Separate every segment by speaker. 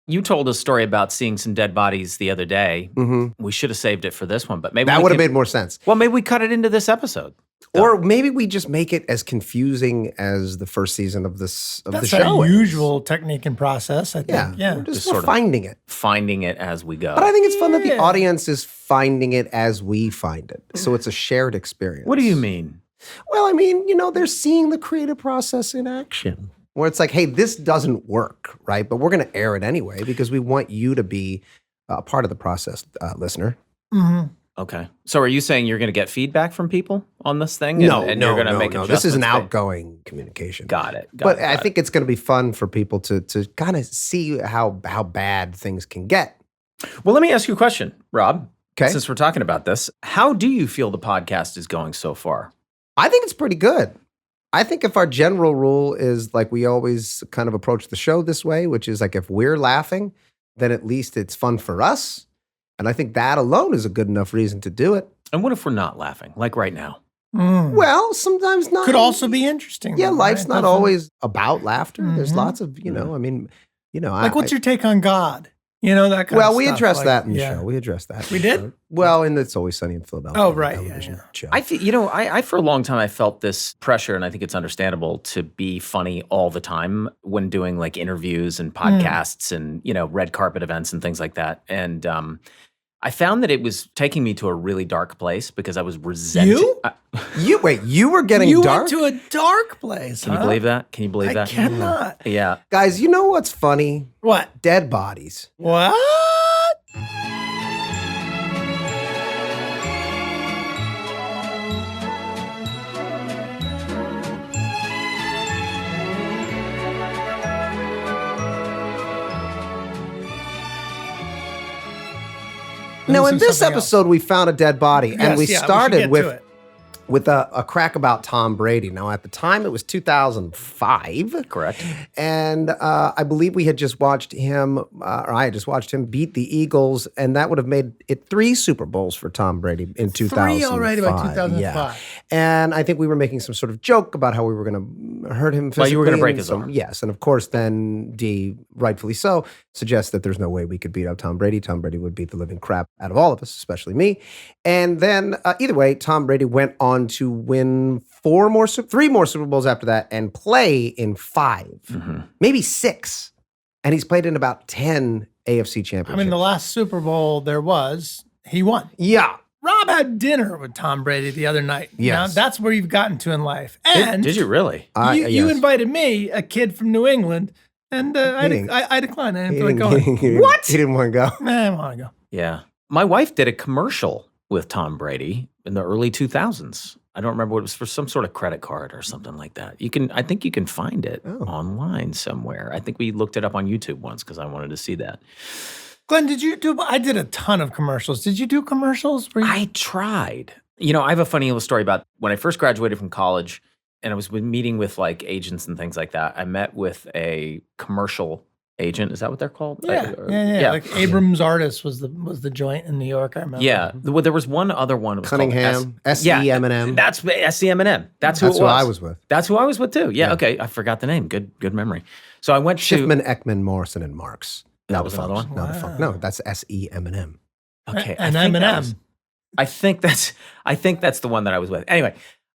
Speaker 1: You told a story about seeing some dead bodies the other day.
Speaker 2: Mm-hmm.
Speaker 1: We should have saved it for this one, but maybe
Speaker 2: That would have made more sense.
Speaker 1: Well, maybe we cut it into this episode.
Speaker 2: Or maybe we just make it as confusing as the first season of the show.
Speaker 3: That's our usual technique and process, I think.
Speaker 2: Yeah. We're finding it.
Speaker 1: Finding it as we go.
Speaker 2: But I think it's fun that the audience is finding it as we find it. So it's a shared experience.
Speaker 1: What do you mean?
Speaker 2: Well, I mean, they're seeing the creative process in action. Where it's like, hey, this doesn't work, right? But we're going to air it anyway because we want you to be a part of the process, listener.
Speaker 3: Mm-hmm.
Speaker 1: Okay. So are you saying you're going to get feedback from people on this thing?
Speaker 2: No,
Speaker 1: and you're going to make
Speaker 2: no. This is an outgoing communication.
Speaker 1: Got it.
Speaker 2: I think it's going to be fun for people to kind of see how bad things can get.
Speaker 1: Well, let me ask you a question, Rob.
Speaker 2: Okay.
Speaker 1: Since we're talking about this, how do you feel the podcast is going so far?
Speaker 2: I think it's pretty good. I think if our general rule is like we always kind of approach the show this way, which is like if we're laughing, then at least it's fun for us. And I think that alone is a good enough reason to do it.
Speaker 1: And what if we're not laughing, like right now?
Speaker 2: Well, sometimes not.
Speaker 3: Could also be interesting.
Speaker 2: Yeah,
Speaker 3: though,
Speaker 2: life's
Speaker 3: right?
Speaker 2: not always about laughter.
Speaker 3: Mm-hmm.
Speaker 2: There's lots of,
Speaker 3: Like, what's your take on God? That kind of stuff.
Speaker 2: Well, we addressed that in the show. We addressed that.
Speaker 3: We did?
Speaker 2: Well, in It's Always Sunny in Philadelphia.
Speaker 3: Oh, right.
Speaker 2: Television show.
Speaker 1: I feel, I for a long time, I felt this pressure, and I think it's understandable to be funny all the time when doing like interviews and podcasts and, red carpet events and things like that. And I found that it was taking me to a really dark place because I was resenting.
Speaker 2: You were getting dark?
Speaker 3: You went to a dark place,
Speaker 1: Can you believe that? Can you believe that?
Speaker 3: I cannot.
Speaker 1: Yeah.
Speaker 2: Guys, you know what's funny?
Speaker 3: What?
Speaker 2: Dead bodies.
Speaker 3: What?
Speaker 2: Now, in this episode, we found a dead body, and we started with a crack about Tom Brady. Now, at the time, it was 2005.
Speaker 1: Correct.
Speaker 2: And I believe we had just watched him, or I had just watched him beat the Eagles, and that would have made it 3 Super Bowls for Tom Brady in 2005.
Speaker 3: 3 already by 2005.
Speaker 2: Yeah. And I think we were making some sort of joke about how we were going to hurt him physically.
Speaker 1: Well, you were going to break his arm.
Speaker 2: Yes. And of course, then D, rightfully so, suggests that there's no way we could beat out Tom Brady. Tom Brady would beat the living crap out of all of us, especially me. And then either way, Tom Brady went on to win 3 more Super Bowls after that and play in 5, maybe 6. And he's played in about 10 AFC championships.
Speaker 3: I mean, the last Super Bowl there was, he won.
Speaker 2: Yeah.
Speaker 3: Rob had dinner with Tom Brady the other night.
Speaker 2: Yes.
Speaker 3: Now, that's where you've gotten to in life. And
Speaker 1: Did you really?
Speaker 3: You invited me, a kid from New England, and I declined. I didn't feel like going.
Speaker 2: What? He didn't want to go.
Speaker 3: I didn't want to go.
Speaker 1: Yeah. My wife did a commercial with Tom Brady in the early 2000s. I don't remember what it was for, some sort of credit card or something like that. I think you can find it online somewhere. I think we looked it up on YouTube once because I wanted to see that.
Speaker 3: Glenn, I did a ton of commercials. Did you do commercials?
Speaker 1: I tried. I have a funny little story about when I first graduated from college and I was meeting with like agents and things like that. I met with a commercial agent. Is that what they're called?
Speaker 3: Yeah. Like Abrams Artist was the joint in New York, I remember.
Speaker 1: Yeah. Well, there was one other one. It was
Speaker 2: Cunningham, SEM&M.
Speaker 1: That's SEM&M. That's who
Speaker 2: I was with.
Speaker 1: That's who I was with too. Yeah. Okay. I forgot the name. Good memory. So I went
Speaker 2: Schiffman, Ekman, Morrison, and Marx.
Speaker 1: That was another one?
Speaker 2: Wow. No, that's SEM&M.
Speaker 1: Okay.
Speaker 3: And M&M.
Speaker 1: I think that's the one that I was with. Anyway,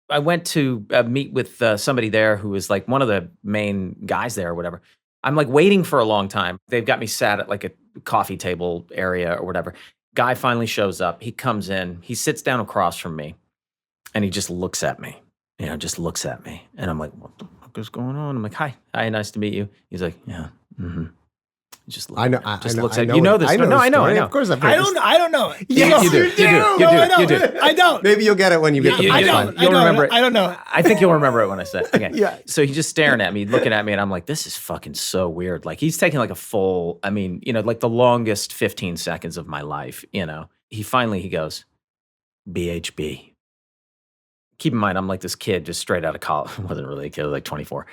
Speaker 1: I went to meet with somebody there who was like one of the main guys there or whatever. I'm like waiting for a long time. They've got me sat at like a coffee table area or whatever. Guy finally shows up. He comes in. He sits down across from me and he just looks at me. Just looks at me. And I'm like, what the fuck is going on? I'm like, hi, nice to meet you. He's like, yeah, Just
Speaker 2: I know.
Speaker 1: Looks at you know this. I know.
Speaker 2: Of course, I've heard
Speaker 3: I don't know.
Speaker 1: Yes, you do. You do.
Speaker 3: I don't.
Speaker 2: Maybe you'll get it when you get the
Speaker 1: punchline. You'll remember it.
Speaker 3: I don't know.
Speaker 1: I think you'll remember it when I say it. Okay.
Speaker 2: Yeah.
Speaker 1: So he's just staring at me, looking at me, and I'm like, this is fucking so weird. Like he's taking like a full, like the longest 15 seconds of my life. He goes, BHB. Keep in mind, I'm like this kid just straight out of college. I wasn't really a kid. I was like 24.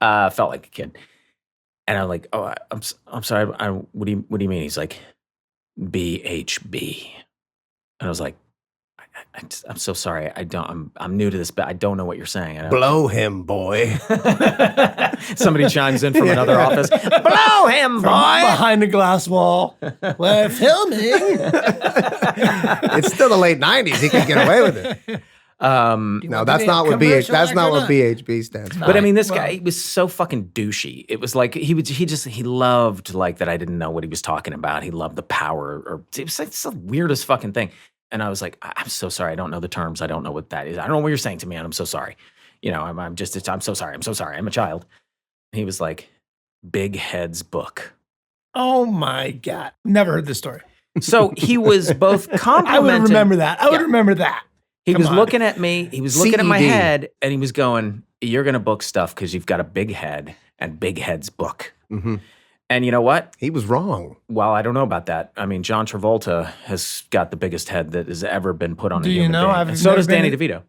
Speaker 1: Felt like a kid. And I'm like, oh, I'm sorry. What do you mean? He's like, BHB. And I was like, I'm so sorry. I'm new to this, but I don't know what you're saying.
Speaker 2: Blow him, boy.
Speaker 1: Somebody chimes in from another office. Blow him, boy.
Speaker 3: Behind the glass wall. We're filming.
Speaker 2: It's still the late 90s. He can get away with it. No, that's not what BHB stands for.
Speaker 1: But I mean, this guy, he was so fucking douchey. It was like he loved like that I didn't know what he was talking about. He loved the power, or it was like the weirdest fucking thing. And I was like, I'm so sorry. I don't know the terms. I don't know what that is. I don't know what you're saying to me, and I'm so sorry. You know, I'm so sorry. I'm so sorry. I'm a child. And he was like, Big Head's book.
Speaker 3: Oh my God. Never heard this story.
Speaker 1: So he was both complimenting.
Speaker 3: I would remember that. I would remember that.
Speaker 1: He was looking at me. He was looking at my head, and he was going, "You're going to book stuff because you've got a big head, and Big Head's book." Mm-hmm. And you know what?
Speaker 2: He was wrong.
Speaker 1: Well, I don't know about that. I mean, John Travolta has got the biggest head that has ever been put on a human being. And so does Danny DeVito.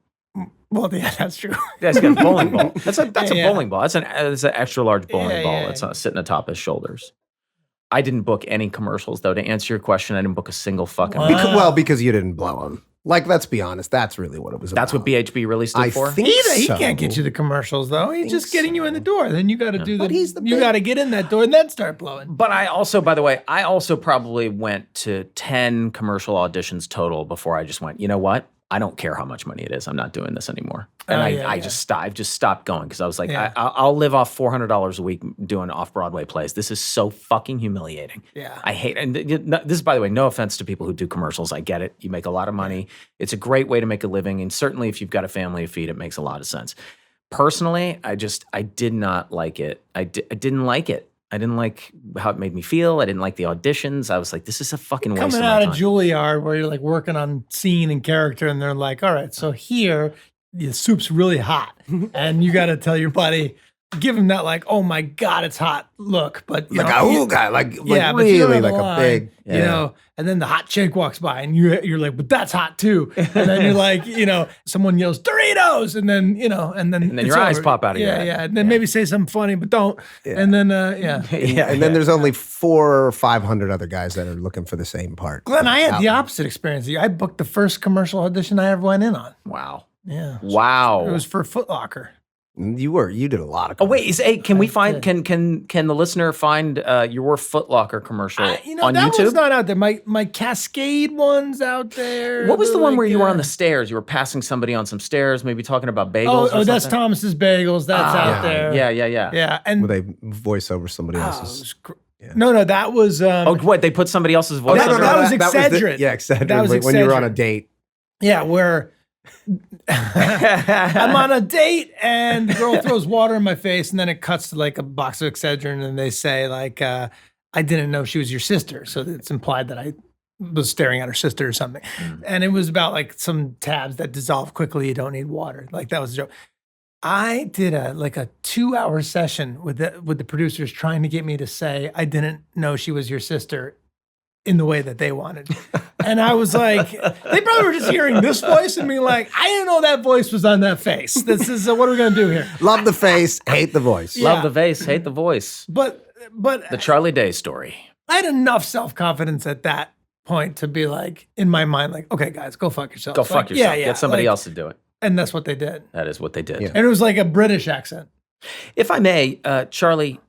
Speaker 3: Well, yeah, that's true.
Speaker 1: Yeah, he's got a bowling ball. That's a bowling ball. That's an extra large bowling ball that's sitting atop his shoulders. I didn't book any commercials, though. To answer your question, I didn't book a single fucking one.
Speaker 2: Because you didn't blow him. Like, let's be honest, that's really what it was about.
Speaker 1: That's what BHB really stood for?
Speaker 3: He can't get you the commercials, though. He's just getting you in the door. Then you got to you got to get in that door and then start blowing.
Speaker 1: But I also, by the way, probably went to 10 commercial auditions total before I just went, you know what? I don't care how much money it is. I'm not doing this anymore. And I've just stopped going because I was like, I'll live off $400 a week doing off-Broadway plays. This is so fucking humiliating.
Speaker 3: Yeah.
Speaker 1: I hate it. And this is, by the way, no offense to people who do commercials. I get it. You make a lot of money. It's a great way to make a living. And certainly if you've got a family to feed, it makes a lot of sense. Personally, I did not like it. I didn't like it. I didn't like how it made me feel. I didn't like the auditions. I was like, this is a fucking waste of my time.
Speaker 3: Coming out of Juilliard where you're like working on scene and character and they're like, all right, so here the soup's really hot and you got to tell your buddy, give him that like, oh my God, it's hot look. But
Speaker 2: like a ooga, like really like a big,
Speaker 3: you know, and then the hot chick walks by and you're like, but that's hot too. And then you're like, you know, someone yells Doritos and then, you know, and then
Speaker 1: your eyes pop out of your head.
Speaker 3: Yeah. And then maybe say something funny, but don't. Yeah. And then,
Speaker 2: And then there's only 400 or 500 other guys that are looking for the same part.
Speaker 3: Glenn, I had the opposite experience. I booked the first commercial audition I ever went in on.
Speaker 1: Wow.
Speaker 3: Yeah.
Speaker 1: Wow.
Speaker 3: It was for Foot Locker.
Speaker 2: You did a lot of
Speaker 1: commercials. Oh wait, can we find can the listener find your Foot Locker commercial on
Speaker 3: that
Speaker 1: YouTube?
Speaker 3: One's not out there. My Cascade one's out there.
Speaker 1: What was the one where you were on the stairs? You were passing somebody on some stairs, maybe talking about bagels.
Speaker 3: Oh, that's Thomas's Bagels. That's out there.
Speaker 1: Yeah.
Speaker 3: Yeah, and
Speaker 2: where they voice over somebody else's.
Speaker 3: No, that was.
Speaker 1: What they put somebody else's voice?
Speaker 3: No, that was Excedrin.
Speaker 2: Excedrin.
Speaker 3: That was
Speaker 2: when you were on a date.
Speaker 3: Yeah, where. I'm on a date and the girl throws water in my face and then it cuts to like a box of Excedrin and they say like, I didn't know she was your sister. So it's implied that I was staring at her sister or something. And it was about like some tabs that dissolve quickly. You don't need water. Like that was a joke. I did a 2-hour session with the producers trying to get me to say, I didn't know she was your sister in the way that they wanted. And I was like, they probably were just hearing this voice and being like, I didn't know that voice was on that face. This is, what are we going to do here?
Speaker 2: Love the face, hate the voice.
Speaker 1: Yeah. Love the face, hate the voice.
Speaker 3: But
Speaker 1: the Charlie Day story.
Speaker 3: I had enough self-confidence at that point to be like, in my mind, like, okay, guys, go fuck yourself.
Speaker 1: Go fuck yourself. Yeah. Get somebody else to do it.
Speaker 3: And that's what they did.
Speaker 1: That is what they did.
Speaker 3: Yeah. And it was like a British accent.
Speaker 1: If I may, Charlie,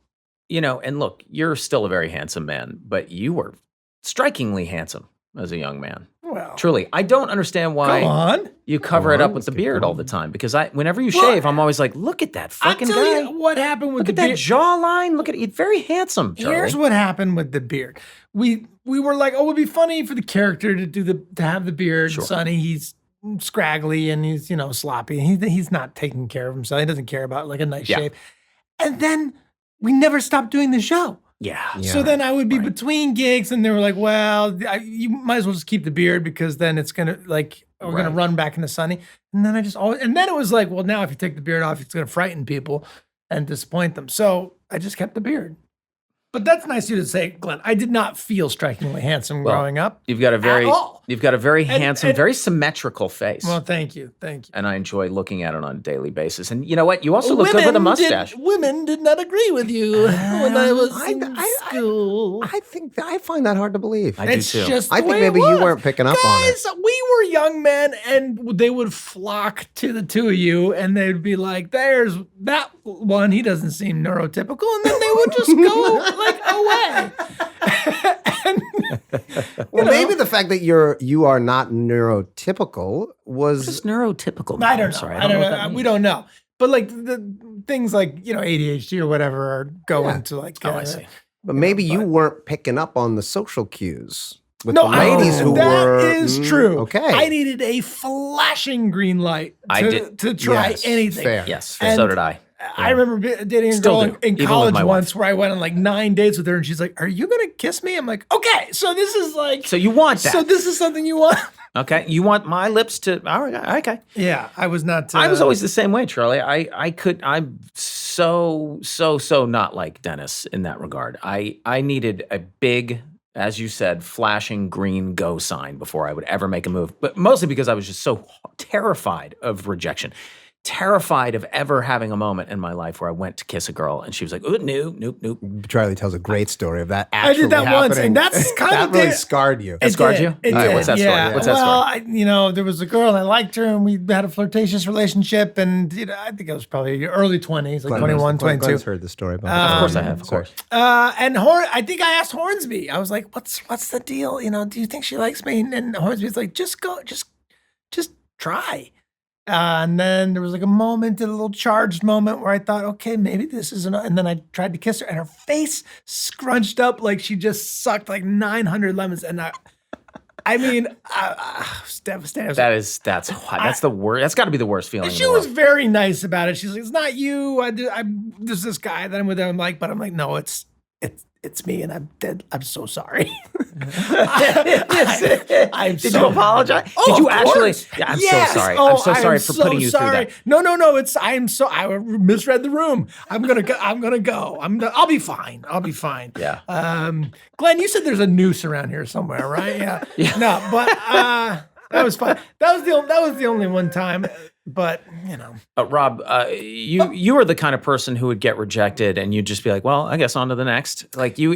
Speaker 1: you know, and look, you're still a very handsome man, but you were strikingly handsome as a young man.
Speaker 3: Well,
Speaker 1: truly, I don't understand why you cover it up with the beard all the time. Because whenever you shave, I'm always like, look at that fucking guy.
Speaker 3: I'll tell you what happened with
Speaker 1: the beard. Look at that jawline. Look at it. Very handsome, Charlie.
Speaker 3: Here's what happened with the beard. We were like, oh, it would be funny for the character to have the beard. Sure. Sonny, he's scraggly and he's, sloppy. He's not taking care of himself. He doesn't care about like a nice shave. And then we never stopped doing the show.
Speaker 1: Yeah.
Speaker 3: So then I would be between gigs and they were like, well, you might as well just keep the beard because then it's going to we're going to run back into Sunny. And then and then it was like, well, now if you take the beard off, it's going to frighten people and disappoint them. So I just kept the beard. But that's nice of you to say, Glenn. I did not feel strikingly handsome growing up.
Speaker 1: You've got a very
Speaker 3: all.
Speaker 1: handsome, very symmetrical face.
Speaker 3: Well, thank you.
Speaker 1: And I enjoy looking at it on a daily basis. And you know what? You also look good with a mustache.
Speaker 3: Women did not agree with you when I was in school.
Speaker 2: I find that hard to believe.
Speaker 1: I do too.
Speaker 3: Just
Speaker 2: I
Speaker 3: the
Speaker 2: think
Speaker 3: way
Speaker 2: maybe
Speaker 3: it
Speaker 2: you
Speaker 3: was.
Speaker 2: weren't picking up on it.
Speaker 3: Guys, we were young men, and they would flock to the two of you, and they'd be like, "There's that one. He doesn't seem neurotypical," and then they would just go like away.
Speaker 2: Well, maybe the fact that you are not neurotypical was
Speaker 1: Just neurotypical.
Speaker 3: I don't
Speaker 1: I'm
Speaker 3: know.
Speaker 1: sorry.
Speaker 3: I don't
Speaker 1: what that
Speaker 3: know.
Speaker 1: means.
Speaker 3: We don't know. But like the things like ADHD or whatever are going to like.
Speaker 1: I see.
Speaker 2: But maybe you weren't picking up on the social cues with
Speaker 3: No,
Speaker 2: the ladies who were.
Speaker 3: that is true.
Speaker 2: Okay.
Speaker 3: I needed a flashing green light
Speaker 1: I did.
Speaker 3: to try
Speaker 2: Yes,
Speaker 3: anything.
Speaker 2: fair.
Speaker 1: Yes,
Speaker 3: And
Speaker 1: so did I.
Speaker 3: I remember dating a
Speaker 1: Still
Speaker 3: girl
Speaker 1: do,
Speaker 3: in
Speaker 1: even with
Speaker 3: college
Speaker 1: my
Speaker 3: once
Speaker 1: wife.
Speaker 3: where I went on like 9 dates with her, and she's like, "Are you gonna kiss me?" I'm like, "Okay, so this is like,
Speaker 1: So you want that?
Speaker 3: so this is something you want."
Speaker 1: Okay, you want my lips to? All right, okay.
Speaker 3: Yeah, I was not.
Speaker 1: I was always the same way, Charlie. I'm so not like Dennis in that regard. I needed a big, as you said, flashing green go sign before I would ever make a move. But mostly because I was just so terrified of rejection. Terrified of ever having a moment in my life where I went to kiss a girl and she was like, "Oh, nope."
Speaker 2: Charlie tells a great story of that
Speaker 3: I
Speaker 2: actually
Speaker 3: did that once,
Speaker 2: happening.
Speaker 3: and that's kind
Speaker 2: that
Speaker 3: of
Speaker 2: really scarred you.
Speaker 1: It scarred you?
Speaker 3: It
Speaker 1: All right,
Speaker 3: did.
Speaker 1: what's that story?
Speaker 3: Yeah.
Speaker 1: What's that
Speaker 3: well,
Speaker 1: story?
Speaker 3: there was a girl and I liked her, and we had a flirtatious relationship, and I think it was probably early 20s, like 21, 22.
Speaker 2: Glenn's heard the story about
Speaker 1: Of course I have. Of course.
Speaker 3: And I think I asked Hornsby. I was like, "What's the deal? Do you think she likes me?" And Hornsby's like, "Just go, just try." And then there was like a little charged moment where I thought, okay, maybe this is enough. And then I tried to kiss her, and her face scrunched up like she just sucked like 900 lemons. And I was devastated.
Speaker 1: That's the worst. That's got to be the worst feeling.
Speaker 3: And
Speaker 1: in
Speaker 3: she
Speaker 1: the
Speaker 3: was
Speaker 1: world.
Speaker 3: very nice about it. She's like, "It's not you. There's this guy that I'm with." I'm like, "No, it's me, and I'm dead. I'm so sorry."
Speaker 1: Did you apologize?
Speaker 3: Oh,
Speaker 1: Did you
Speaker 3: of
Speaker 1: actually?
Speaker 3: course.
Speaker 1: Yeah, I'm
Speaker 3: Yes.
Speaker 1: so sorry.
Speaker 3: Oh,
Speaker 1: I'm so sorry
Speaker 3: I'm
Speaker 1: for
Speaker 3: so
Speaker 1: putting you
Speaker 3: sorry.
Speaker 1: through that.
Speaker 3: No. I misread the room. I'm gonna go. I'll be fine.
Speaker 1: Yeah.
Speaker 3: Glenn, you said there's a noose around here somewhere, right? Yeah. No, but that was fun. That was the only one time. But
Speaker 1: Rob, you were the kind of person who would get rejected, and you'd just be like, "Well, I guess on to the next." Like you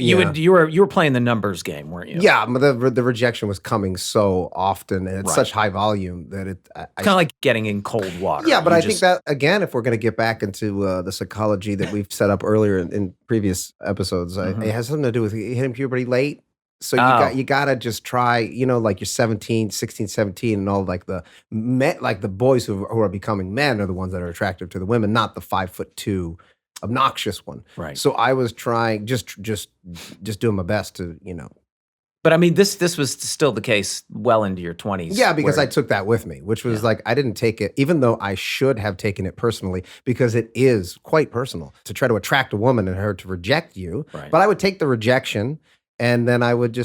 Speaker 1: were playing the numbers game, weren't you?
Speaker 2: Yeah, but the rejection was coming so often and at such high volume that it
Speaker 1: Kind of like getting in cold water.
Speaker 2: Yeah, but
Speaker 1: You
Speaker 2: I
Speaker 1: just-
Speaker 2: think that again, if we're going to get back into the psychology that we've set up earlier in previous episodes, it has something to do with hitting puberty late. So you gotta just try, like you're 17, 16, 17, and all like the men, like the boys who are becoming men are the ones that are attractive to the women, not the 5'2" obnoxious one.
Speaker 1: Right.
Speaker 2: So I was trying, just doing my best to,
Speaker 1: But I mean, this was still the case well into your 20s.
Speaker 2: Yeah, because
Speaker 1: where-
Speaker 2: I took that with me, which was like, I didn't take it, even though I should have taken it personally, because it is quite personal to try to attract a woman and her to reject you.
Speaker 1: Right.
Speaker 2: But I would take the rejection, and then I would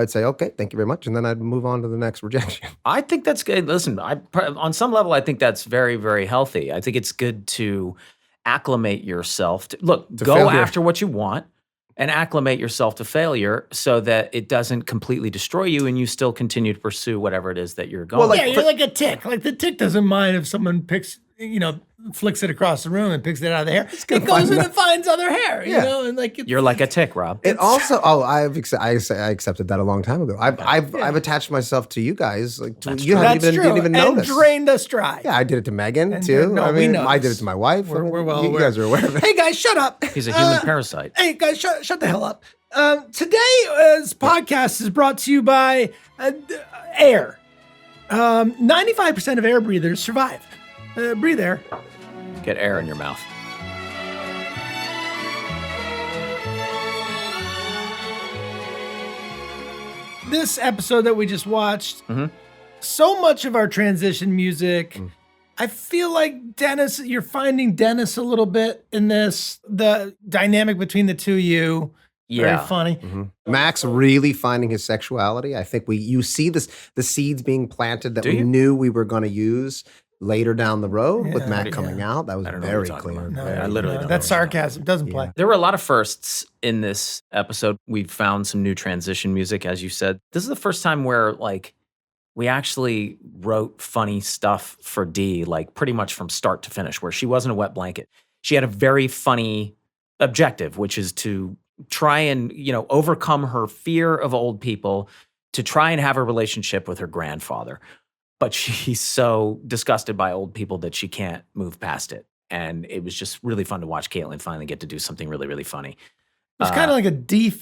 Speaker 2: say, okay, thank you very much. And then I'd move on to the next rejection.
Speaker 1: I think that's good. Listen, on some level, I think that's very, very healthy. I think it's good to acclimate yourself. Go
Speaker 2: failure.
Speaker 1: after what you want and acclimate yourself to failure so that it doesn't completely destroy you and you still continue to pursue whatever it is that you're going.
Speaker 3: yeah, you're like a tick. Like the tick doesn't mind if someone flicks it across the room and picks it out of the hair. It goes in and finds other hair, and like
Speaker 1: You're like a tick, Rob.
Speaker 2: It also, I accepted that a long time ago. I've attached myself to you guys. Like you
Speaker 3: that's
Speaker 2: didn't
Speaker 3: true.
Speaker 2: even know
Speaker 3: and
Speaker 2: this.
Speaker 3: drained us dry.
Speaker 2: Yeah, I did it to Megan
Speaker 3: And
Speaker 2: too.
Speaker 3: no,
Speaker 2: I
Speaker 3: we
Speaker 2: mean,
Speaker 3: know
Speaker 2: I did
Speaker 3: this.
Speaker 2: it to my wife.
Speaker 3: We're well
Speaker 2: you
Speaker 3: aware.
Speaker 2: guys are aware of it.
Speaker 3: Hey guys, shut up.
Speaker 1: He's a human parasite.
Speaker 3: Hey guys, shut the hell up. Today's podcast is brought to you by air. 95% of air breathers survive. Breathe air.
Speaker 1: Get air in your mouth.
Speaker 3: This episode that we just watched, so much of our transition music, I feel like Dennis, you're finding Dennis a little bit in this. The dynamic between the two of you, very funny.
Speaker 2: Max really finding his sexuality. I think you see the seeds being planted that we
Speaker 1: you?
Speaker 2: knew we were going to use. later down the road with
Speaker 3: Yeah,
Speaker 2: Matt coming out. That was
Speaker 1: I don't know what you're
Speaker 2: very
Speaker 1: talking
Speaker 2: clear.
Speaker 1: about. I literally don't know
Speaker 3: that's
Speaker 1: what you're talking
Speaker 3: sarcasm. Doesn't play.
Speaker 1: There were a lot of firsts in this episode. We found some new transition music, as you said. This is the first time where like we actually wrote funny stuff for Dee, like pretty much from start to finish, where she wasn't a wet blanket. She had a very funny objective, which is to try and, overcome her fear of old people, to try and have a relationship with her grandfather. But she's so disgusted by old people that she can't move past it. And it was just really fun to watch Caitlin finally get to do something really, really funny.
Speaker 3: It's kind of like a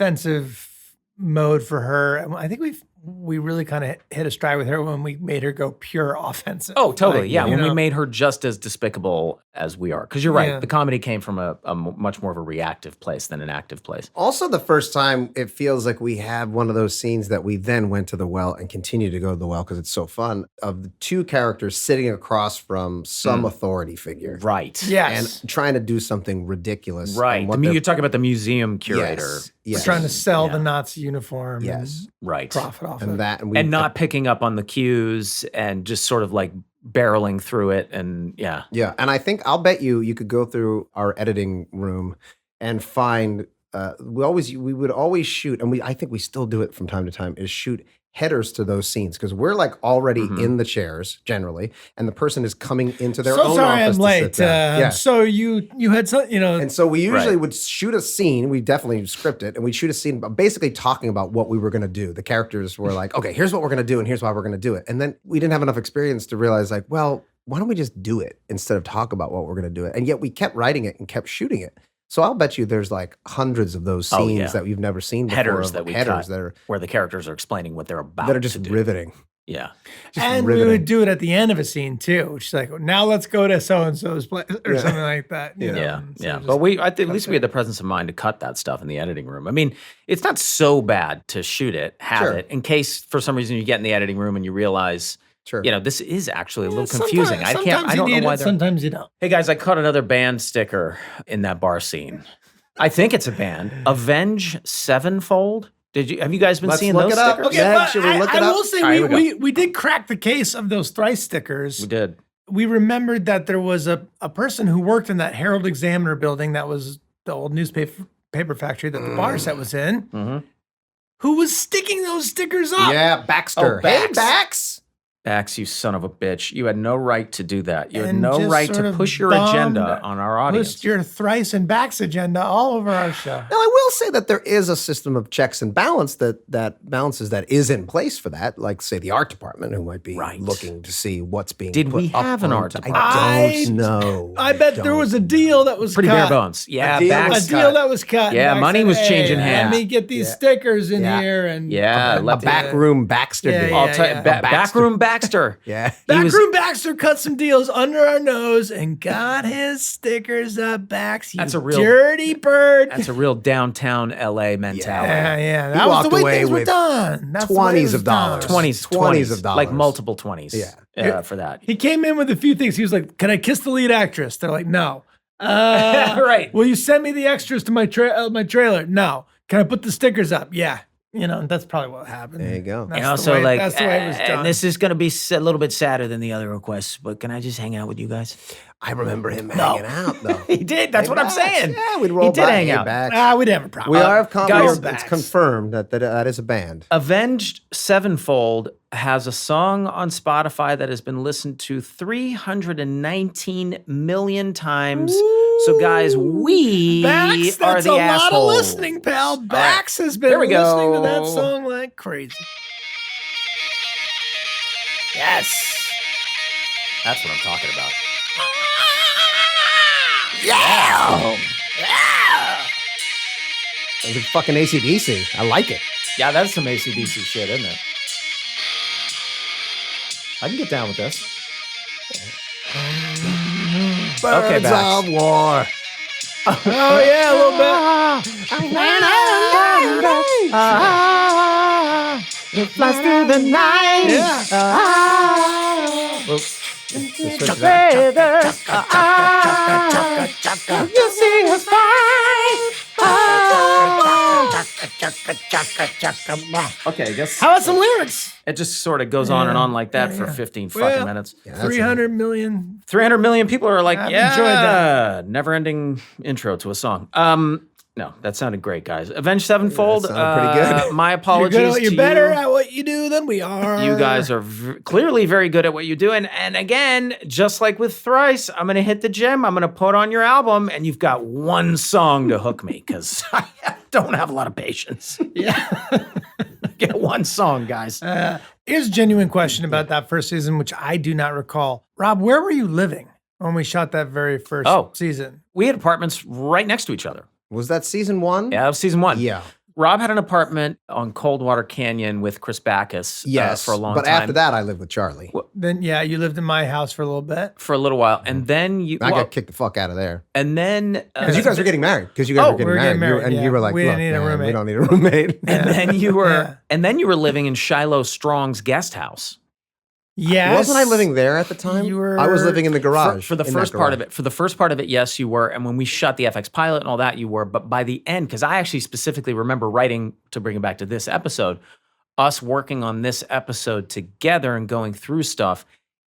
Speaker 3: defensive mode for her. I think we really kind of hit a stride with her when we made her go pure offensive.
Speaker 1: Oh, totally.
Speaker 3: Like,
Speaker 1: Yeah.
Speaker 3: you
Speaker 1: When we
Speaker 3: know.
Speaker 1: made her just as despicable as we are. Because you're right.
Speaker 3: Yeah.
Speaker 1: The comedy came from a much more of a reactive place than an active place.
Speaker 2: Also, the first time it feels like we have one of those scenes that we then went to the well and continue to go to the well because it's so fun, of the two characters sitting across from some authority figure.
Speaker 1: Right.
Speaker 3: Yes.
Speaker 2: And trying to do something ridiculous.
Speaker 1: Right.
Speaker 2: And what they're-
Speaker 1: You're talking about the museum curator.
Speaker 2: Yes.
Speaker 3: We're
Speaker 2: Yes.
Speaker 3: trying to sell
Speaker 1: Yeah.
Speaker 3: the Nazi uniform.
Speaker 2: Yes.
Speaker 1: Right.
Speaker 3: And profit off
Speaker 2: and
Speaker 3: it.
Speaker 2: that and, we,
Speaker 1: And not picking up on the cues and just sort of like barreling through it. And yeah.
Speaker 2: Yeah, and I think I'll bet you could go through our editing room and find we would always shoot, and I think we still do it from time to time, is shoot headers to those scenes because we're like already in the chairs generally, and the person is coming into their
Speaker 3: So
Speaker 2: own
Speaker 3: sorry
Speaker 2: office
Speaker 3: I'm
Speaker 2: to sit
Speaker 3: late.
Speaker 2: down. Yeah.
Speaker 3: So you had some,
Speaker 2: And so we usually
Speaker 1: Right.
Speaker 2: would shoot a scene. We definitely script it, and we'd shoot a scene basically talking about what we were going to do. The characters were like, okay, here's what we're going to do, and here's why we're going to do it. And then we didn't have enough experience to realize, like, well, why don't we just do it instead of talk about what we're going to do it? And yet we kept writing it and kept shooting it. So I'll bet you there's like hundreds of those
Speaker 1: Oh,
Speaker 2: scenes
Speaker 1: yeah.
Speaker 2: that we've never seen before.
Speaker 1: Headers
Speaker 2: of
Speaker 1: that we
Speaker 2: headers
Speaker 1: cut.
Speaker 2: that are
Speaker 1: Where the characters are explaining what they're about
Speaker 2: that are just
Speaker 1: to do.
Speaker 2: riveting.
Speaker 1: Yeah.
Speaker 2: Just
Speaker 3: and we
Speaker 2: riveting.
Speaker 3: would do it at the end of a scene too, which is like, now let's go to so and so's place or
Speaker 2: Yeah.
Speaker 3: something like that. you know,
Speaker 1: Yeah,
Speaker 3: and so
Speaker 1: yeah.
Speaker 3: just
Speaker 1: But at least we had the presence of mind to cut that stuff in the editing room. I mean, it's not so bad to shoot it, have
Speaker 2: Sure.
Speaker 1: it, in case for some reason you get in the editing room and you realize,
Speaker 2: Sure.
Speaker 1: this is actually a little
Speaker 3: sometimes-
Speaker 1: confusing. I
Speaker 3: sometimes you
Speaker 1: don't know
Speaker 3: need
Speaker 1: why
Speaker 3: it,
Speaker 1: they're.
Speaker 3: sometimes you don't.
Speaker 1: Hey guys, I caught another band sticker in that bar scene. I think it's a band. Avenge Sevenfold. Have you guys been
Speaker 2: Let's
Speaker 1: seeing
Speaker 2: look
Speaker 1: those
Speaker 2: it up.
Speaker 1: stickers?
Speaker 2: Okay. Yeah,
Speaker 3: but
Speaker 2: should we look it
Speaker 3: I
Speaker 2: up?
Speaker 3: will say
Speaker 1: All right, here we
Speaker 3: we did crack the case of those thrice stickers.
Speaker 1: We did.
Speaker 3: We remembered that there was a person who worked in that Herald Examiner building that was the old newspaper factory that the bar set was in,
Speaker 1: Mhm.
Speaker 3: who was sticking those stickers up.
Speaker 2: Yeah, Baxter.
Speaker 1: Oh,
Speaker 2: Hey,
Speaker 1: Bax.
Speaker 2: Bax.
Speaker 1: Bax, you son of a bitch. You had no right to do that. You had
Speaker 3: And
Speaker 1: no
Speaker 3: just
Speaker 1: right
Speaker 3: sort
Speaker 1: to
Speaker 3: of
Speaker 1: push your
Speaker 3: bombed-
Speaker 1: agenda on our audience.
Speaker 3: Pushed your thrice and backs agenda all over our show.
Speaker 2: Now, I will say that there is a system of checks and balance that balances that is in place for that, like say the art department, who might be
Speaker 1: Right.
Speaker 2: looking to see what's being.
Speaker 1: Did
Speaker 2: put
Speaker 1: we
Speaker 2: up
Speaker 1: have an
Speaker 2: on
Speaker 1: art
Speaker 2: t-
Speaker 1: department?
Speaker 2: I don't know.
Speaker 3: I bet there was a deal that was
Speaker 1: Pretty
Speaker 3: cut.
Speaker 1: bare bones. Yeah,
Speaker 2: deal
Speaker 1: Bax.
Speaker 2: was
Speaker 3: A deal that was cut.
Speaker 1: Yeah,
Speaker 3: and Bax
Speaker 1: money
Speaker 3: said,
Speaker 1: was
Speaker 3: "Hey,
Speaker 1: changing hands."
Speaker 3: Let me get these
Speaker 2: Yeah.
Speaker 3: stickers in
Speaker 2: Yeah.
Speaker 3: here and
Speaker 1: Yeah,
Speaker 2: a backroom Baxter
Speaker 3: Yeah,
Speaker 2: deal.
Speaker 1: I'll tell you,
Speaker 3: yeah.
Speaker 1: Backroom Baxter.
Speaker 2: Yeah.
Speaker 3: Backroom Baxter cut some deals under our nose and got his stickers up. Bax, you
Speaker 1: That's a real-
Speaker 3: dirty bird.
Speaker 1: That's a real downtown LA mentality.
Speaker 3: Yeah.
Speaker 2: He
Speaker 3: That was
Speaker 2: walked
Speaker 3: the way
Speaker 2: away
Speaker 3: things were
Speaker 2: with
Speaker 3: done. That's the way it
Speaker 2: 20s
Speaker 3: was
Speaker 2: of
Speaker 3: done.
Speaker 2: dollars.
Speaker 1: 20s,
Speaker 2: 20s of dollars.
Speaker 1: like multiple 20s.
Speaker 2: Yeah.
Speaker 1: For that.
Speaker 3: He came in with a few things. He was like, "Can I kiss the lead actress?" They're like, "No."
Speaker 1: Right.
Speaker 3: Will you send me the extras to my trailer? No. Can I put the stickers up? Yeah. That's probably what happened.
Speaker 2: There you go.
Speaker 3: That's
Speaker 1: And
Speaker 3: the
Speaker 1: also,
Speaker 3: way-
Speaker 1: like,
Speaker 3: that's the way it was done.
Speaker 1: and this is going to be a little bit sadder than the other requests, but can I just hang out with you guys?
Speaker 2: I remember him hanging out though.
Speaker 1: He did. That's
Speaker 2: Hey,
Speaker 1: what I'm
Speaker 2: Bax.
Speaker 1: saying.
Speaker 2: Yeah, we'd roll
Speaker 1: He did
Speaker 2: by.
Speaker 1: hang
Speaker 2: Hey,
Speaker 1: out.
Speaker 2: Bax.
Speaker 3: We'd have a problem.
Speaker 2: We are
Speaker 1: guys-
Speaker 2: it's confirmed that is a band.
Speaker 1: Avenged Sevenfold has a song on Spotify that has been listened to 319 million times. So, guys, we
Speaker 3: Bax, that's
Speaker 1: are the
Speaker 3: a lot of
Speaker 1: assholes.
Speaker 3: listening, pal. Bax has been
Speaker 1: Here we
Speaker 3: listening to
Speaker 1: go.
Speaker 3: that song like crazy.
Speaker 1: Yes. That's what I'm talking about.
Speaker 2: It's like fucking AC/DC. I like it.
Speaker 1: Yeah, that's some AC/DC shit, isn't it? I can get down with this.
Speaker 2: Birds
Speaker 1: Bax.
Speaker 2: of War.
Speaker 3: Oh yeah, a little bit.
Speaker 1: It flies through the night.
Speaker 3: Yeah.
Speaker 1: You see us fight. Okay, I guess
Speaker 3: How about some lyrics?
Speaker 1: it just sort of goes on and on like that for 15 fucking
Speaker 3: Well,
Speaker 1: minutes.
Speaker 2: Yeah, that's
Speaker 3: 300 million.
Speaker 1: 300 million people are like,
Speaker 3: I've
Speaker 1: yeah,
Speaker 3: enjoyed that.
Speaker 1: never-ending intro to a song. No, that sounded great, guys. Avenged Sevenfold.
Speaker 2: that sounded pretty good.
Speaker 1: My apologies
Speaker 3: You're
Speaker 1: to
Speaker 3: better
Speaker 1: you.
Speaker 3: at what you do than we are.
Speaker 1: You guys are clearly very good at what you do. And again, just like with Thrice, I'm going to hit the gym. I'm going to put on your album, and you've got one song to hook me because I don't have a lot of patience.
Speaker 3: Yeah.
Speaker 1: Get one song, guys.
Speaker 3: Here's a genuine question about that first season, which I do not recall. Rob, where were you living when we shot that very first season?
Speaker 1: We had apartments right next to each other.
Speaker 2: Was that season 1?
Speaker 1: Yeah, that was season 1.
Speaker 2: Yeah.
Speaker 1: Rob had an apartment on Coldwater Canyon with Chris Backus
Speaker 2: Yes.
Speaker 1: for a long
Speaker 2: but
Speaker 1: time.
Speaker 2: after that, I lived with Charlie.
Speaker 3: Then, yeah, you lived in my house for a little bit.
Speaker 1: For a little while. And then you...
Speaker 2: I got kicked the fuck out of there.
Speaker 1: And then...
Speaker 2: Because you guys were getting married. Because you guys were getting married. And you were like,
Speaker 3: we
Speaker 2: look,
Speaker 3: didn't need a
Speaker 2: man,
Speaker 3: roommate.
Speaker 2: we don't need a roommate.
Speaker 1: And then you were... And then you were living in Shiloh Strong's guest house.
Speaker 3: Yes.
Speaker 2: Wasn't I living there at the time?
Speaker 3: You were-
Speaker 2: I was living in the garage.
Speaker 1: For the
Speaker 2: in
Speaker 1: first
Speaker 2: that
Speaker 1: part
Speaker 2: garage.
Speaker 1: of it. For the first part of it, yes, you were. And when we shot the FX pilot and all that, you were. But by the end, because I actually specifically remember writing, to bring it back to this episode, us working on this episode together and going through stuff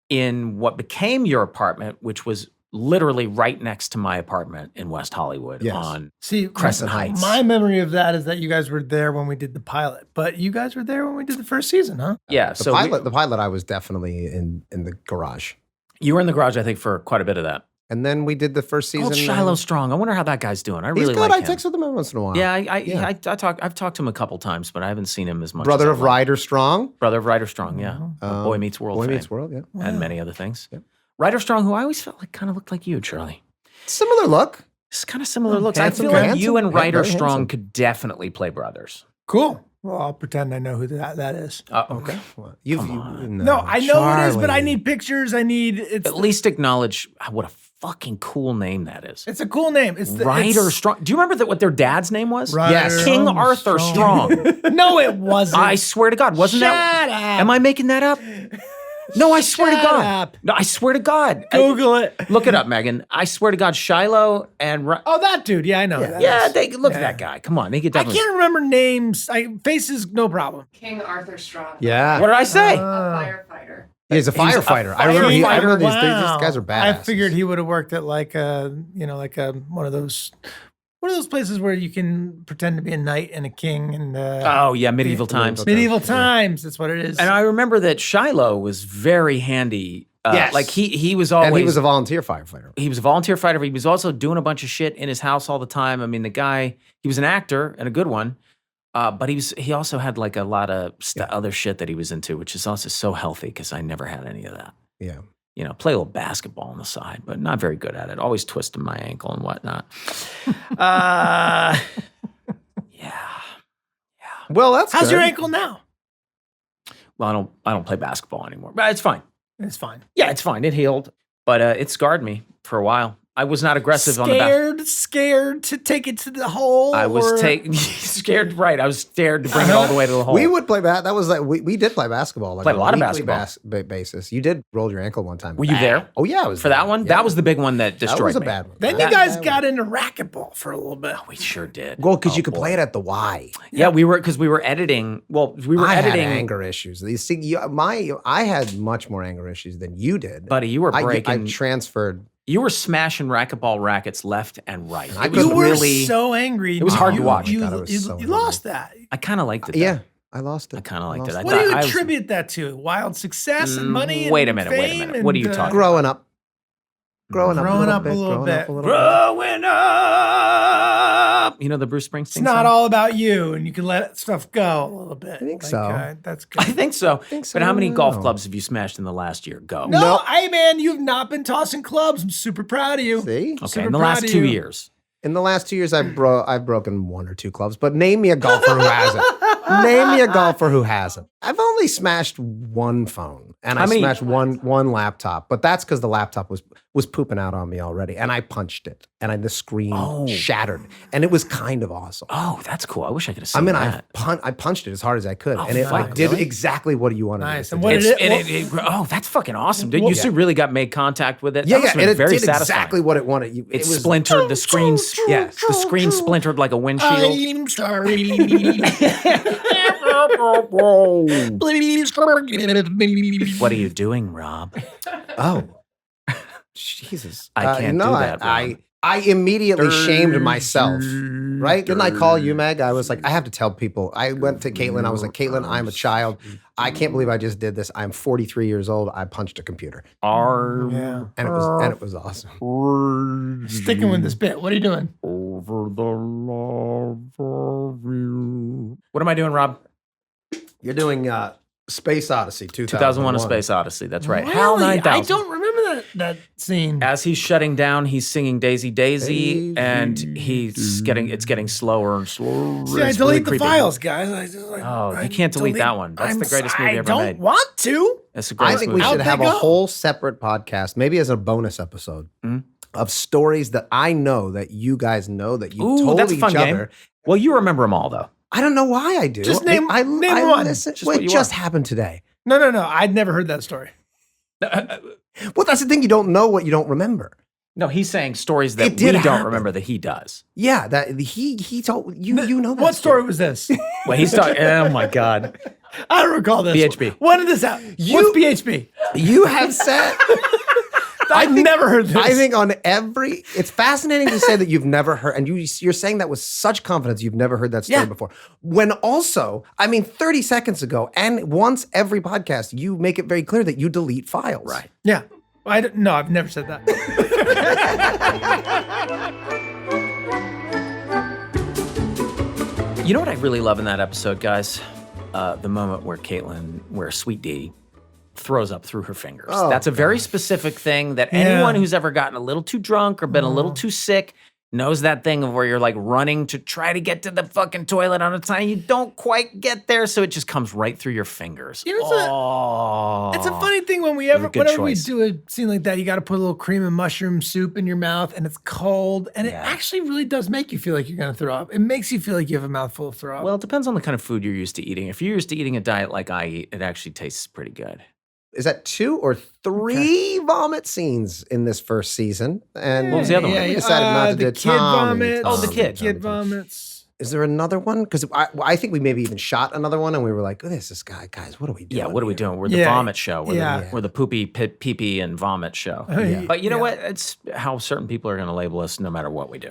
Speaker 1: in what became your apartment, which was literally right next to my apartment in West Hollywood
Speaker 2: Yes.
Speaker 1: on
Speaker 3: See,
Speaker 1: Crescent Heights.
Speaker 3: My memory of that is that you guys were there when we did the pilot, but you guys were there when we did the first season, huh?
Speaker 1: Yeah.
Speaker 2: The
Speaker 1: So
Speaker 2: pilot, I was definitely in the garage.
Speaker 1: you were in the garage, I think, for quite a bit of that.
Speaker 2: And then we did the first season.
Speaker 1: Called Shiloh Strong. I wonder how that guy's doing. I
Speaker 2: He's
Speaker 1: really
Speaker 2: good.
Speaker 1: like
Speaker 2: I
Speaker 1: him.
Speaker 2: text with him every once in a while.
Speaker 1: Yeah,
Speaker 2: Yeah.
Speaker 1: I've talked to him a couple times, but I haven't seen him as much.
Speaker 2: Brother
Speaker 1: as I
Speaker 2: of
Speaker 1: would.
Speaker 2: Ryder Strong.
Speaker 1: Brother of Ryder Strong, yeah. Boy Meets World
Speaker 2: Boy
Speaker 1: fame.
Speaker 2: Meets World, yeah.
Speaker 1: And many other things.
Speaker 2: Yep.
Speaker 1: Ryder Strong, who I always felt like kind of looked like you, Charlie.
Speaker 2: Similar look.
Speaker 1: It's kind of similar looks. I
Speaker 2: handsome,
Speaker 1: feel like
Speaker 2: handsome.
Speaker 1: you and
Speaker 2: Yeah,
Speaker 1: Ryder
Speaker 2: very
Speaker 1: Strong
Speaker 2: handsome.
Speaker 1: could definitely play brothers.
Speaker 3: Cool. Well, I'll pretend I know who that is.
Speaker 1: Okay.
Speaker 2: What?
Speaker 3: No, I know who it is, but I need pictures. It's
Speaker 1: At least acknowledge what a fucking cool name that is.
Speaker 3: it's a cool name. It's
Speaker 1: Ryder Strong. Do you remember what their dad's name was?
Speaker 3: Ryder
Speaker 2: Yes.
Speaker 1: King Arthur Strong.
Speaker 3: No, it wasn't.
Speaker 1: I swear to God, wasn't
Speaker 3: Shut
Speaker 1: that?
Speaker 3: up.
Speaker 1: Am I making that up? No, I swear to
Speaker 3: Shut
Speaker 1: God.
Speaker 3: up.
Speaker 1: No, I swear to God.
Speaker 3: Google it.
Speaker 1: Look it up, Megan. I swear to God, Shiloh and
Speaker 3: Oh, that dude. Yeah, I know. who that
Speaker 1: yeah,
Speaker 3: is.
Speaker 1: they look at that guy. Come on, they could
Speaker 3: I
Speaker 1: definitely.
Speaker 3: can't remember names. Faces, no problem.
Speaker 4: King Arthur Strong.
Speaker 2: Yeah.
Speaker 1: What did I say?
Speaker 4: A firefighter.
Speaker 2: He's a
Speaker 1: He's a
Speaker 2: firefighter. I remember. I remember these
Speaker 3: Wow.
Speaker 2: guys are badass.
Speaker 3: I figured he would have worked at like one of those places where you can pretend to be a knight and a king and
Speaker 1: Oh yeah, medieval times.
Speaker 3: medieval times. That's what it is.
Speaker 1: And I remember that Shiloh was very handy.
Speaker 2: Yes.
Speaker 1: Like he was always
Speaker 2: And he was a volunteer firefighter.
Speaker 1: he was a volunteer fighter. But he was also doing a bunch of shit in his house all the time. I mean, the guy, he was an actor and a good one. But he also had like a lot of other shit that he was into, which is also so healthy because I never had any of that.
Speaker 2: Yeah.
Speaker 1: You know, play a little basketball on the side, but not very good at it. Always twisting my ankle and whatnot. Yeah.
Speaker 2: Well, that's
Speaker 3: How's
Speaker 2: good.
Speaker 3: your ankle now?
Speaker 1: Well, I don't play basketball anymore, but it's fine.
Speaker 3: It's fine.
Speaker 1: Yeah, it's fine. It healed, but it scarred me for a while. I was not aggressive on the basketball.
Speaker 3: Scared to take it to the hole.
Speaker 1: I was
Speaker 3: or-
Speaker 1: scared. Right, I was scared to bring it all the way to the hole.
Speaker 2: We would play that was like we did play basketball. Like
Speaker 1: Played a lot of
Speaker 2: weekly
Speaker 1: basketball.
Speaker 2: basis. You did roll your ankle one time.
Speaker 1: Were you there
Speaker 2: Oh yeah, I was
Speaker 1: for
Speaker 2: there.
Speaker 1: that one?
Speaker 2: Yeah.
Speaker 1: That was the big one that destroyed
Speaker 2: That was a
Speaker 1: me.
Speaker 2: bad one.
Speaker 3: Then
Speaker 2: That-
Speaker 3: you guys
Speaker 2: that
Speaker 3: got into racquetball for a little bit.
Speaker 1: We sure did.
Speaker 2: Well, because
Speaker 1: Oh,
Speaker 2: you could
Speaker 1: boy.
Speaker 2: play it at the Y.
Speaker 1: Yeah, we were editing. Well, we were
Speaker 2: I
Speaker 1: editing.
Speaker 2: had anger issues. You see, I had much more anger issues than you did.
Speaker 1: Buddy, you were
Speaker 2: I
Speaker 1: breaking.
Speaker 2: transferred.
Speaker 1: You were smashing racquetball rackets left and right.
Speaker 2: I
Speaker 1: It was
Speaker 3: You were
Speaker 1: really.
Speaker 3: so angry.
Speaker 1: It was hard to watch.
Speaker 3: You,
Speaker 2: God, it was
Speaker 3: you-
Speaker 2: so
Speaker 3: you
Speaker 2: angry.
Speaker 3: lost that.
Speaker 1: I kind of liked it. Though.
Speaker 2: Yeah, I lost it.
Speaker 1: I kinda liked it.
Speaker 2: lost
Speaker 3: What do you
Speaker 1: I was-
Speaker 3: attribute that to? Wild success and money? And
Speaker 1: Wait a minute,
Speaker 3: fame
Speaker 1: What are you
Speaker 3: and,
Speaker 1: talking
Speaker 2: Growing up.
Speaker 3: Growing up a little bit.
Speaker 1: Growing up. You know the Bruce Springsteen
Speaker 3: It's not
Speaker 1: song?
Speaker 3: all about you, and you can let stuff go a little bit.
Speaker 2: I think so.
Speaker 3: That's
Speaker 1: I
Speaker 3: good.
Speaker 1: think so. But how many
Speaker 2: so.
Speaker 1: golf clubs have you smashed in the last year? Go.
Speaker 3: No, hey man, you've not been tossing clubs. I'm super proud of you.
Speaker 2: See?
Speaker 1: Okay,
Speaker 3: super
Speaker 1: in the
Speaker 3: proud
Speaker 1: last
Speaker 3: of
Speaker 1: 2
Speaker 3: you.
Speaker 1: years.
Speaker 2: In the last 2 years, I've broken one or two clubs, but name me a golfer who hasn't. Name me a golfer who hasn't. I've only smashed one phone, and
Speaker 1: How
Speaker 2: I
Speaker 1: many-
Speaker 2: smashed one laptop, but that's because the laptop was was pooping out on me already, and I punched it, and the screen
Speaker 1: Oh.
Speaker 2: shattered, and it was kind of awesome.
Speaker 1: Oh, that's cool. I wish I could have
Speaker 2: I
Speaker 1: seen
Speaker 2: mean,
Speaker 1: that.
Speaker 2: I punched it as hard as I could,
Speaker 1: Oh,
Speaker 2: and it
Speaker 1: fuck,
Speaker 2: did
Speaker 1: really?
Speaker 2: exactly what you wanted.
Speaker 3: Nice.
Speaker 2: It
Speaker 3: And
Speaker 2: to
Speaker 3: what
Speaker 2: do.
Speaker 3: did it?
Speaker 1: Oh, that's fucking awesome. Dude,
Speaker 3: Well,
Speaker 1: you still really got made contact with it?
Speaker 2: Yeah,
Speaker 1: That must
Speaker 2: yeah,
Speaker 1: have
Speaker 2: and
Speaker 1: been
Speaker 2: it
Speaker 1: very
Speaker 2: did
Speaker 1: satisfying.
Speaker 2: exactly what it wanted.
Speaker 1: It splintered the screen.
Speaker 2: Yes.
Speaker 1: The screen splintered like a windshield.
Speaker 3: I'm sorry.
Speaker 1: What are you doing, Rob?
Speaker 2: Oh, Jesus!
Speaker 1: I can't
Speaker 2: no,
Speaker 1: do that,
Speaker 2: I immediately shamed myself. Right? Didn't I call you, Meg? I was like, I have to tell people. I went to Caitlin. I was like, Caitlin, I'm a child. I can't believe I just did this. I'm 43 years old. I punched a computer,
Speaker 3: Yeah.
Speaker 2: and it was awesome.
Speaker 3: Sticking with this bit. What are you doing?
Speaker 1: Over the love of you. What am I doing, Rob?
Speaker 2: You're doing Space Odyssey
Speaker 1: 2001: A Space Odyssey. That's right.
Speaker 3: Really?
Speaker 1: HAL 9000.
Speaker 3: I don't remember that scene.
Speaker 1: As he's shutting down, he's singing Daisy Daisy, and it's getting slower and slower.
Speaker 3: See, I
Speaker 1: It's
Speaker 3: delete
Speaker 1: really
Speaker 3: the
Speaker 1: creepy.
Speaker 3: files, guys. I just, like,
Speaker 1: Oh,
Speaker 3: I
Speaker 1: you can't delete that one. That's the greatest movie ever
Speaker 3: I don't
Speaker 1: made.
Speaker 3: want to.
Speaker 1: That's the
Speaker 2: I
Speaker 1: greatest
Speaker 2: think
Speaker 1: movie.
Speaker 2: we should
Speaker 3: How'd
Speaker 2: have
Speaker 3: they
Speaker 2: a
Speaker 3: go?
Speaker 2: whole separate podcast, maybe as a bonus episode, of stories that I know that you guys know that you
Speaker 1: Ooh,
Speaker 2: told
Speaker 1: that's a
Speaker 2: each
Speaker 1: fun game.
Speaker 2: other.
Speaker 1: Well, you remember them all, though.
Speaker 2: I don't know why I do.
Speaker 3: Just name-
Speaker 2: I
Speaker 3: name one.
Speaker 2: Listen,
Speaker 1: Just what
Speaker 2: it
Speaker 1: you
Speaker 2: just
Speaker 1: want.
Speaker 2: happened today.
Speaker 3: No. I'd never heard that story.
Speaker 2: Well, that's the thing. You don't know what you don't remember.
Speaker 1: No, he's saying stories that
Speaker 2: It
Speaker 1: we
Speaker 2: did
Speaker 1: don't
Speaker 2: happen.
Speaker 1: remember that he does.
Speaker 2: Yeah, that he told you. You know that
Speaker 3: What story was this?
Speaker 1: Well, he's talking. Oh my God.
Speaker 3: I don't recall this.
Speaker 1: BHB.
Speaker 3: When did this happen? What's BHB?
Speaker 2: You have said.
Speaker 3: I've never heard this.
Speaker 2: I think on every, it's fascinating to say that you've never heard, and you're saying that with such confidence you've never heard that story
Speaker 3: Yeah.
Speaker 2: before. When also, 30 seconds ago, and once every podcast, you make it very clear that you delete files.
Speaker 1: Right.
Speaker 3: Yeah. No, I've never said that.
Speaker 1: You know what I really love in that episode, guys? The moment where Sweet Dee throws up through her fingers.
Speaker 2: Oh,
Speaker 1: That's a very specific thing that anyone who's ever gotten a little too drunk or been a little too sick knows that thing of where you're like running to try to get to the fucking toilet on a time. You don't quite get there, so it just comes right through your fingers.
Speaker 3: You know, it's a funny thing when
Speaker 1: a good
Speaker 3: whenever we
Speaker 1: choice.
Speaker 3: do a scene like that, you got to put a little cream and mushroom soup in your mouth, and it's cold, and it actually really does make you feel like you're going to throw up. It makes you feel like you have a mouthful of throw up.
Speaker 1: Well, it depends on the kind of food you're used to eating. If you're used to eating a diet like I eat, it actually tastes pretty good.
Speaker 2: Is that 2 or 3 vomit scenes in this first season? And
Speaker 1: What was the other one?
Speaker 2: We decided not to
Speaker 3: the
Speaker 2: do
Speaker 3: kid
Speaker 2: Tommy,
Speaker 3: vomits.
Speaker 1: Oh, the
Speaker 2: Tommy,
Speaker 1: kid.
Speaker 3: Kid
Speaker 2: Tommy.
Speaker 3: vomits.
Speaker 2: Is there another one? Because I think we maybe even shot another one, and we were like, "Oh, this guy, guys, what are we doing?"
Speaker 1: Yeah, what are we
Speaker 2: here?"
Speaker 1: doing? We're the
Speaker 3: Yeah.
Speaker 1: vomit show.
Speaker 3: Yeah.
Speaker 1: We're the poopy, pee-pee, and vomit show.
Speaker 3: Yeah.
Speaker 1: But you know what? It's how certain people are going to label us no matter what we do.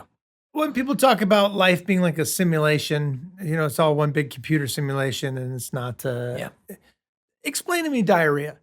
Speaker 3: When people talk about life being like a simulation, it's all one big computer simulation, and it's not. Explain to me diarrhea.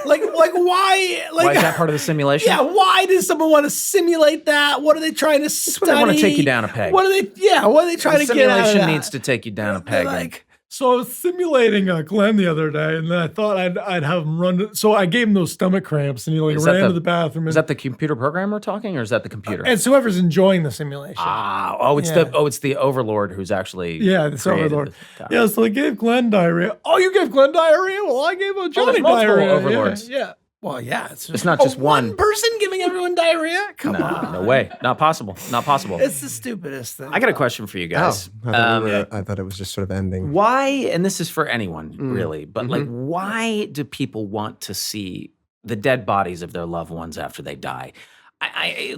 Speaker 3: Like why? Like
Speaker 1: Why is that part of the simulation?
Speaker 3: Yeah, why does someone want to simulate that? What are they trying to study?
Speaker 1: They want to take you down a peg.
Speaker 3: What are they? Yeah, what are they trying
Speaker 1: The
Speaker 3: to get out of
Speaker 1: simulation
Speaker 3: that?
Speaker 1: needs to take you down a
Speaker 3: They're
Speaker 1: peg.
Speaker 3: like, so I was simulating Glenn the other day, and then I thought I'd have him run. So I gave him those stomach cramps, and he
Speaker 1: Is that
Speaker 3: ran
Speaker 1: the-
Speaker 3: to the bathroom.
Speaker 1: is that the computer programmer talking, or is that the computer?
Speaker 3: It's whoever's enjoying the simulation.
Speaker 1: It's the overlord who's actually
Speaker 3: Yeah, the
Speaker 1: created
Speaker 3: overlord.
Speaker 1: the-
Speaker 3: Yeah, so I gave Glenn diarrhea. Oh, you gave Glenn diarrhea? Well, I gave Johnny
Speaker 1: multiple
Speaker 3: diarrhea.
Speaker 1: overlords.
Speaker 3: Yeah. Well, yeah.
Speaker 1: It's not just one.
Speaker 3: person giving everyone diarrhea? Come on.
Speaker 1: No way, not possible, not possible.
Speaker 3: It's the stupidest thing.
Speaker 1: I got a question for you
Speaker 2: Oh,
Speaker 1: guys.
Speaker 2: I thought it was just sort of ending.
Speaker 1: Why, and this is for anyone really, but like, why do people want to see the dead bodies of their loved ones after they die? I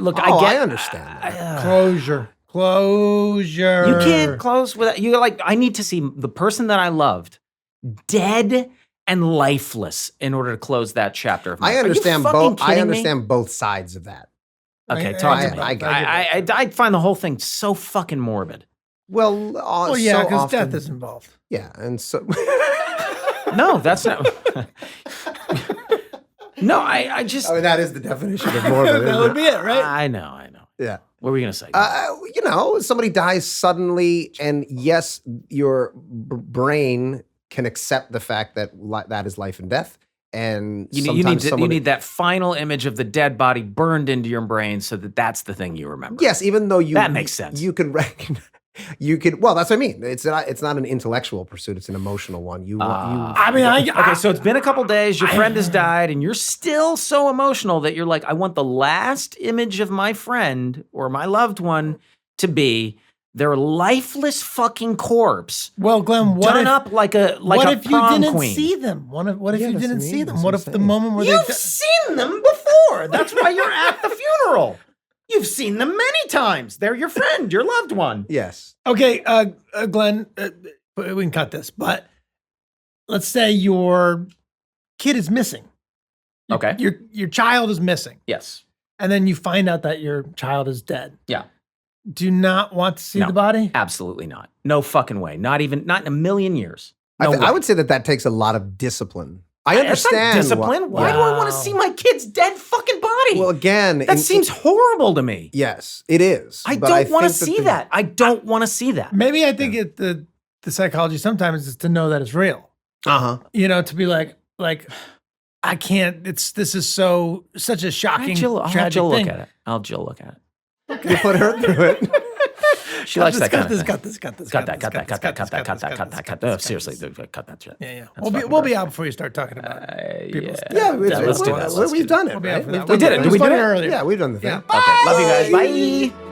Speaker 2: understand that.
Speaker 3: Closure.
Speaker 1: You can't close without you. Like, I need to see the person that I loved dead and lifeless in order to close that chapter. Of my
Speaker 2: I
Speaker 1: life. Are you
Speaker 2: understand
Speaker 1: fucking
Speaker 2: both. I
Speaker 1: kidding me?
Speaker 2: understand both sides of that.
Speaker 1: Okay, talk to me.
Speaker 2: I get
Speaker 1: I find the whole thing so fucking morbid.
Speaker 2: Well,
Speaker 3: Well, yeah,
Speaker 2: so
Speaker 3: because
Speaker 2: often-
Speaker 3: death is involved.
Speaker 2: Yeah, and so
Speaker 1: No, that's not. No, I just.
Speaker 2: I mean that is the definition of morbid.
Speaker 3: That would be it, right?
Speaker 1: I know.
Speaker 2: Yeah.
Speaker 1: What were we gonna say?
Speaker 2: Somebody dies suddenly, and yes, your brain can accept the fact that that is life and death. And
Speaker 1: you need that final image of the dead body burned into your brain, so that's the thing you remember.
Speaker 2: Yes, even though
Speaker 1: That makes sense.
Speaker 2: You can recognize. You could. Well, that's what I mean. It's not an intellectual pursuit. It's an emotional one.
Speaker 3: I mean,
Speaker 1: Okay, so it's been a couple days. Your friend has died, and you're still so emotional that you're like, I want the last image of my friend or my loved one to be their lifeless fucking corpse.
Speaker 3: well, Glenn,
Speaker 1: Done up like a
Speaker 3: what
Speaker 1: a
Speaker 3: if you
Speaker 1: prom
Speaker 3: didn't
Speaker 1: queen.
Speaker 3: see them? What if
Speaker 2: Yeah,
Speaker 3: you
Speaker 2: that's
Speaker 3: didn't
Speaker 2: what I
Speaker 3: see
Speaker 2: mean.
Speaker 3: them?
Speaker 2: That's
Speaker 3: What
Speaker 2: what
Speaker 3: if
Speaker 2: I'm
Speaker 3: the
Speaker 2: saying.
Speaker 3: moment where
Speaker 1: You've seen them before. That's why you're at the funeral. You've seen them many times. They're your friend, your loved one.
Speaker 2: Yes.
Speaker 3: Okay, Glenn, we can cut this, but let's say your kid is missing.
Speaker 1: Okay.
Speaker 3: Your child is missing,
Speaker 1: Yes.
Speaker 3: and then you find out that your child is dead.
Speaker 1: Yeah.
Speaker 3: Do you not want to see
Speaker 1: No.
Speaker 3: the body?
Speaker 1: Absolutely not. No fucking way. Not in a million years.
Speaker 2: I
Speaker 1: No way.
Speaker 2: would say that takes a lot of discipline. I
Speaker 1: That's not
Speaker 2: understand
Speaker 1: discipline. Why do I want to
Speaker 3: Wow.
Speaker 1: see my kid's dead fucking body?
Speaker 2: Well, again,
Speaker 1: that seems horrible to me.
Speaker 2: yes, it is.
Speaker 1: I
Speaker 2: but
Speaker 1: don't want to
Speaker 2: think
Speaker 1: see that. I don't want to see that.
Speaker 3: Maybe I think the psychology sometimes is to know that it's real. You know, to be like I can't. This is such a shocking,
Speaker 1: I'll have
Speaker 3: tragic
Speaker 1: Jill look
Speaker 3: thing.
Speaker 1: at it. I'll Jill look at it.
Speaker 2: You put her through it.
Speaker 1: She likes that kind of thing.
Speaker 3: Cut this. Cut
Speaker 1: that. No, seriously, cut that shit.
Speaker 3: Yeah.
Speaker 1: That's
Speaker 3: We'll be out before you start talking about it.
Speaker 1: Yeah.
Speaker 2: Yeah,
Speaker 1: let's do that.
Speaker 2: we've done it.
Speaker 3: We'll be
Speaker 2: Right?
Speaker 3: out for that.
Speaker 2: We've
Speaker 3: We
Speaker 2: done
Speaker 3: did it.
Speaker 2: the
Speaker 3: Did we
Speaker 2: thing.
Speaker 3: do it earlier?
Speaker 2: Yeah, we've done the thing.
Speaker 3: Yeah.
Speaker 1: Okay, love you guys. Bye.